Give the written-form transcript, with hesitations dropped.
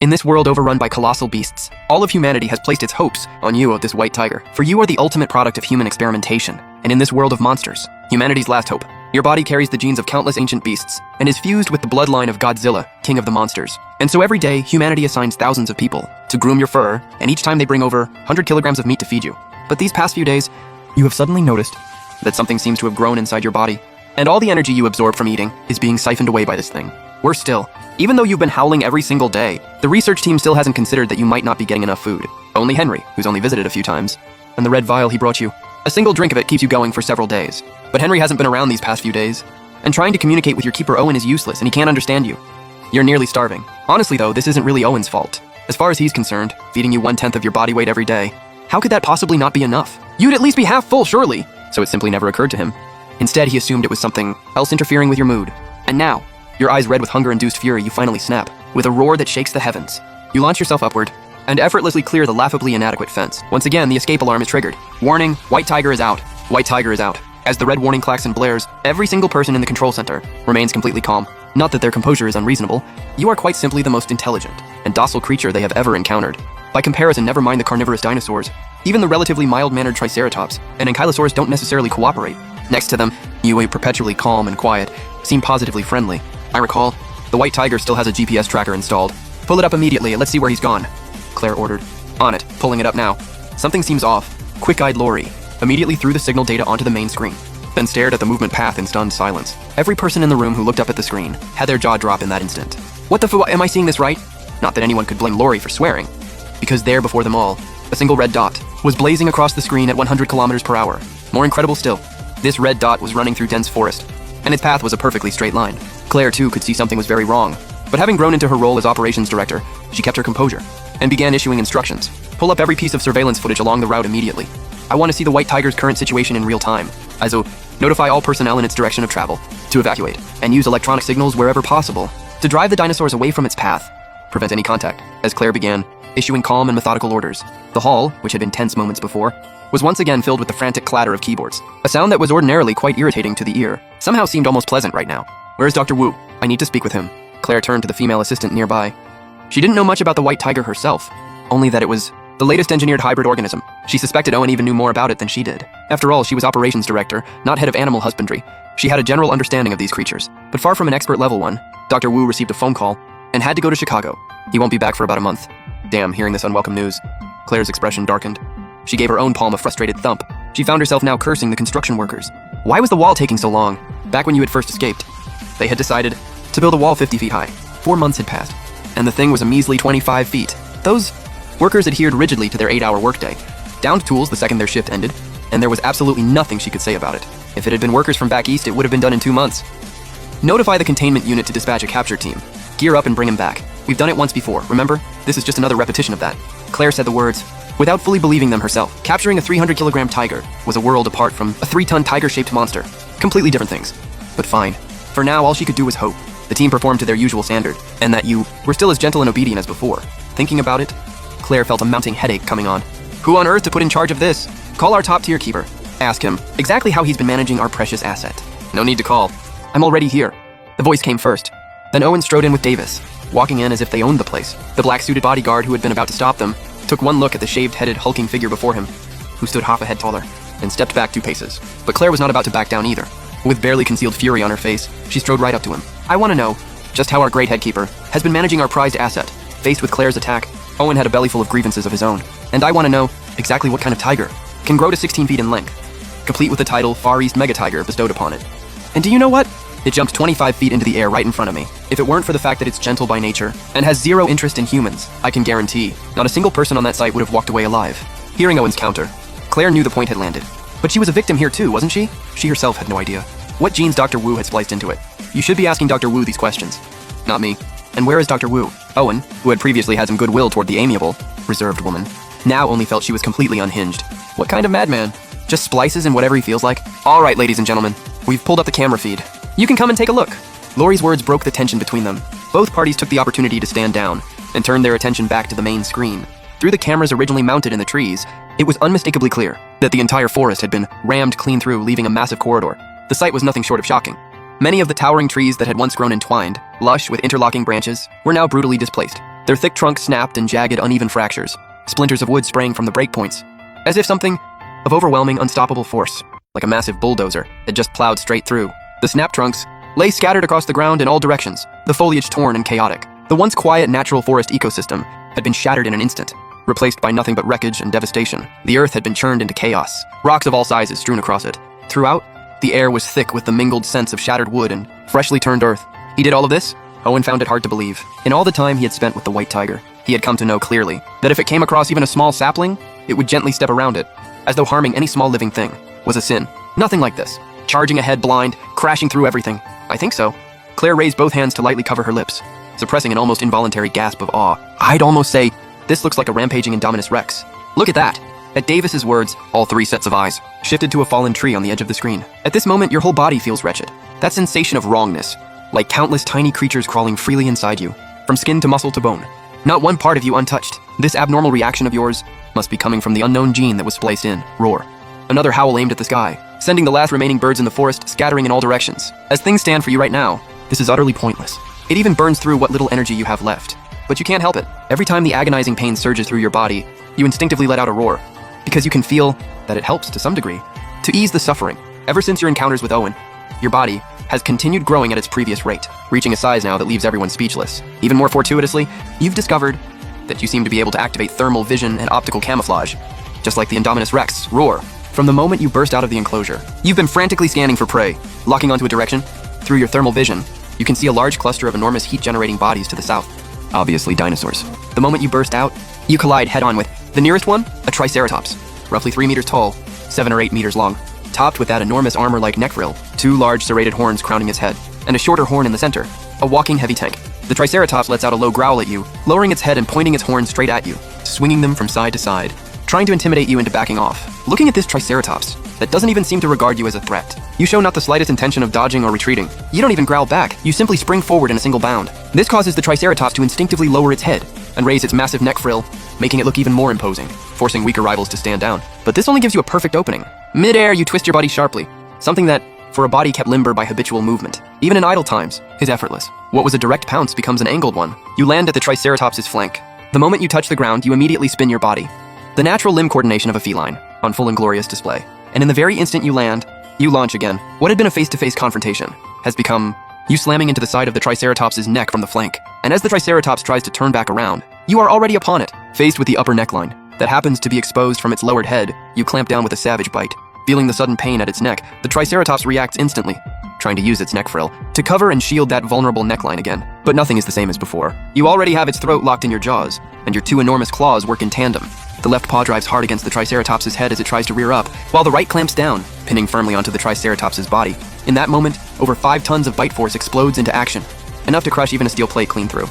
In this world overrun by colossal beasts, all of humanity has placed its hopes on you, this white tiger. For you are the ultimate product of human experimentation, and in this world of monsters, humanity's last hope. Your body carries the genes of countless ancient beasts, and is fused with the bloodline of Godzilla, king of the monsters. And so every day, humanity assigns thousands of people to groom your fur, and each time they bring over 100 kilograms of meat to feed you. But these past few days, you have suddenly noticed that something seems to have grown inside your body, and all the energy you absorb from eating is being siphoned away by this thing. Worse still, even though you've been howling every single day, the research team still hasn't considered that you might not be getting enough food. Only Henry, who's only visited a few times, and the red vial he brought you. A single drink of it keeps you going for several days. But Henry hasn't been around these past few days, and trying to communicate with your keeper Owen is useless, and he can't understand you. You're nearly starving. Honestly though, this isn't really Owen's fault. As far as he's concerned, feeding you 1/10 of your body weight every day, how could that possibly not be enough? You'd at least be half full, surely! So it simply never occurred to him. Instead, he assumed it was something else interfering with your mood. And now, your eyes red with hunger-induced fury, you finally snap. With a roar that shakes the heavens, you launch yourself upward, and effortlessly clear the laughably inadequate fence. Once again, the escape alarm is triggered. Warning, White Tiger is out. White Tiger is out. As the red warning klaxon blares, every single person in the control center remains completely calm. Not that their composure is unreasonable. You are quite simply the most intelligent and docile creature they have ever encountered. By comparison, never mind the carnivorous dinosaurs. Even the relatively mild-mannered Triceratops and Ankylosaurs don't necessarily cooperate. Next to them, you are perpetually calm and quiet, seem positively friendly. I recall, the White Tiger still has a GPS tracker installed. Pull it up immediately and let's see where he's gone, Claire ordered. On it, pulling it up now. Something seems off. Quick-eyed Lori immediately threw the signal data onto the main screen, then stared at the movement path in stunned silence. Every person in the room who looked up at the screen had their jaw drop in that instant. What the am I seeing this right? Not that anyone could blame Lori for swearing, because there before them all, a single red dot was blazing across the screen at 100 kilometers per hour. More incredible still, this red dot was running through dense forest, and its path was a perfectly straight line. Claire, too, could see something was very wrong, but having grown into her role as operations director, she kept her composure and began issuing instructions. Pull up every piece of surveillance footage along the route immediately. I want to see the White Tiger's current situation in real time. Also, notify all personnel in its direction of travel to evacuate, and use electronic signals wherever possible to drive the dinosaurs away from its path. Prevent any contact, as Claire began, issuing calm and methodical orders. The hall, which had been tense moments before, was once again filled with the frantic clatter of keyboards. A sound that was ordinarily quite irritating to the ear somehow seemed almost pleasant right now. Where's Dr. Wu? I need to speak with him. Claire turned to the female assistant nearby. She didn't know much about the White Tiger herself, only that it was the latest engineered hybrid organism. She suspected Owen even knew more about it than she did. After all, she was operations director, not head of animal husbandry. She had a general understanding of these creatures, but far from an expert level one. Dr. Wu received a phone call and had to go to Chicago. He won't be back for about a month. Damn, hearing this unwelcome news. Claire's expression darkened. She gave her own palm a frustrated thump. She found herself now cursing the construction workers. Why was the wall taking so long? Back when you had first escaped, they had decided to build a wall 50 feet high. 4 months had passed, and the thing was a measly 25 feet. Those workers adhered rigidly to their 8-hour workday, downed tools the second their shift ended, and there was absolutely nothing she could say about it. If it had been workers from back east, it would have been done in 2 months. Notify the containment unit to dispatch a capture team. Gear up and bring him back. We've done it once before, remember? This is just another repetition of that. Claire said the words without fully believing them herself. Capturing a 300-kilogram tiger was a world apart from a 3-ton tiger-shaped monster. Completely different things. But fine. For now, all she could do was hope. The team performed to their usual standard, and that you were still as gentle and obedient as before. Thinking about it, Claire felt a mounting headache coming on. Who on earth to put in charge of this? Call our top-tier keeper. Ask him exactly how he's been managing our precious asset. No need to call. I'm already here. The voice came first. Then Owen strode in with Davis, walking in as if they owned the place. The black-suited bodyguard who had been about to stop them took one look at the shaved-headed, hulking figure before him, who stood half a head taller, and stepped back 2 paces. But Claire was not about to back down either. With barely concealed fury on her face, she strode right up to him. I want to know just how our great headkeeper has been managing our prized asset. Faced with Claire's attack, Owen had a belly full of grievances of his own. And I want to know exactly what kind of tiger can grow to 16 feet in length, complete with the title Far East Mega Tiger bestowed upon it. And do you know what? It jumped 25 feet into the air right in front of me. If it weren't for the fact that it's gentle by nature and has zero interest in humans, I can guarantee not a single person on that site would have walked away alive. Hearing Owen's counter, Claire knew the point had landed. But she was a victim here too, wasn't she? She herself had no idea what genes Dr. Wu had spliced into it. You should be asking Dr. Wu these questions, not me. And where is Dr. Wu? Owen, who had previously had some goodwill toward the amiable, reserved woman, now only felt she was completely unhinged. What kind of madman? Just splices in whatever he feels like? All right, ladies and gentlemen, we've pulled up the camera feed. You can come and take a look. Lori's words broke the tension between them. Both parties took the opportunity to stand down and turn their attention back to the main screen. Through the cameras originally mounted in the trees, it was unmistakably clear that the entire forest had been rammed clean through, leaving a massive corridor. The sight was nothing short of shocking. Many of the towering trees that had once grown entwined, lush with interlocking branches, were now brutally displaced. Their thick trunks snapped in jagged, uneven fractures, splinters of wood spraying from the breakpoints, as if something of overwhelming, unstoppable force, like a massive bulldozer, had just plowed straight through. The snap trunks lay scattered across the ground in all directions, the foliage torn and chaotic. The once quiet natural forest ecosystem had been shattered in an instant, replaced by nothing but wreckage and devastation. The earth had been churned into chaos, rocks of all sizes strewn across it. Throughout, the air was thick with the mingled scents of shattered wood and freshly turned earth. He did all of this? Owen found it hard to believe. In all the time he had spent with the white tiger, he had come to know clearly that if it came across even a small sapling, it would gently step around it, as though harming any small living thing was a sin. Nothing like this. Charging ahead blind, crashing through everything. I think so. Claire raised both hands to lightly cover her lips, suppressing an almost involuntary gasp of awe. I'd almost say, this looks like a rampaging Indominus Rex. Look at that. At Davis's words, all three sets of eyes shifted to a fallen tree on the edge of the screen. At this moment, your whole body feels wretched. That sensation of wrongness, like countless tiny creatures crawling freely inside you, from skin to muscle to bone. Not one part of you untouched. This abnormal reaction of yours must be coming from the unknown gene that was spliced in. Roar. Another howl aimed at the sky, sending the last remaining birds in the forest scattering in all directions. As things stand for you right now, this is utterly pointless. It even burns through what little energy you have left. But you can't help it. Every time the agonizing pain surges through your body, you instinctively let out a roar, because you can feel that it helps to some degree to ease the suffering. Ever since your encounters with Owen, your body has continued growing at its previous rate, reaching a size now that leaves everyone speechless. Even more fortuitously, you've discovered that you seem to be able to activate thermal vision and optical camouflage, just like the Indominus Rex. Roar. From the moment you burst out of the enclosure, you've been frantically scanning for prey, locking onto a direction. Through your thermal vision, you can see a large cluster of enormous heat-generating bodies to the south. Obviously dinosaurs. The moment you burst out, you collide head-on with the nearest one, a Triceratops, roughly 3 meters tall, 7 or 8 meters long, topped with that enormous armor-like neck frill, 2 large serrated horns crowning its head, and a shorter horn in the center, a walking heavy tank. The Triceratops lets out a low growl at you, lowering its head and pointing its horns straight at you, swinging them from side to side, trying to intimidate you into backing off. Looking at this Triceratops, that doesn't even seem to regard you as a threat. You show not the slightest intention of dodging or retreating. You don't even growl back, you simply spring forward in a single bound. This causes the Triceratops to instinctively lower its head and raise its massive neck frill, making it look even more imposing, forcing weaker rivals to stand down. But this only gives you a perfect opening. Mid-air, you twist your body sharply, something that, for a body kept limber by habitual movement, even in idle times, is effortless. What was a direct pounce becomes an angled one. You land at the Triceratops' flank. The moment you touch the ground, you immediately spin your body. The natural limb coordination of a feline, on full and glorious display. And in the very instant you land, you launch again. What had been a face-to-face confrontation has become you slamming into the side of the Triceratops' neck from the flank. And as the Triceratops tries to turn back around, you are already upon it, faced with the upper neckline that happens to be exposed from its lowered head. You clamp down with a savage bite. Feeling the sudden pain at its neck, the Triceratops reacts instantly, trying to use its neck frill to cover and shield that vulnerable neckline again. But nothing is the same as before. You already have its throat locked in your jaws, and your 2 enormous claws work in tandem. The left paw drives hard against the Triceratops' head as it tries to rear up, while the right clamps down, pinning firmly onto the Triceratops' body. In that moment, over 5 tons of bite force explodes into action, enough to crush even a steel plate clean through.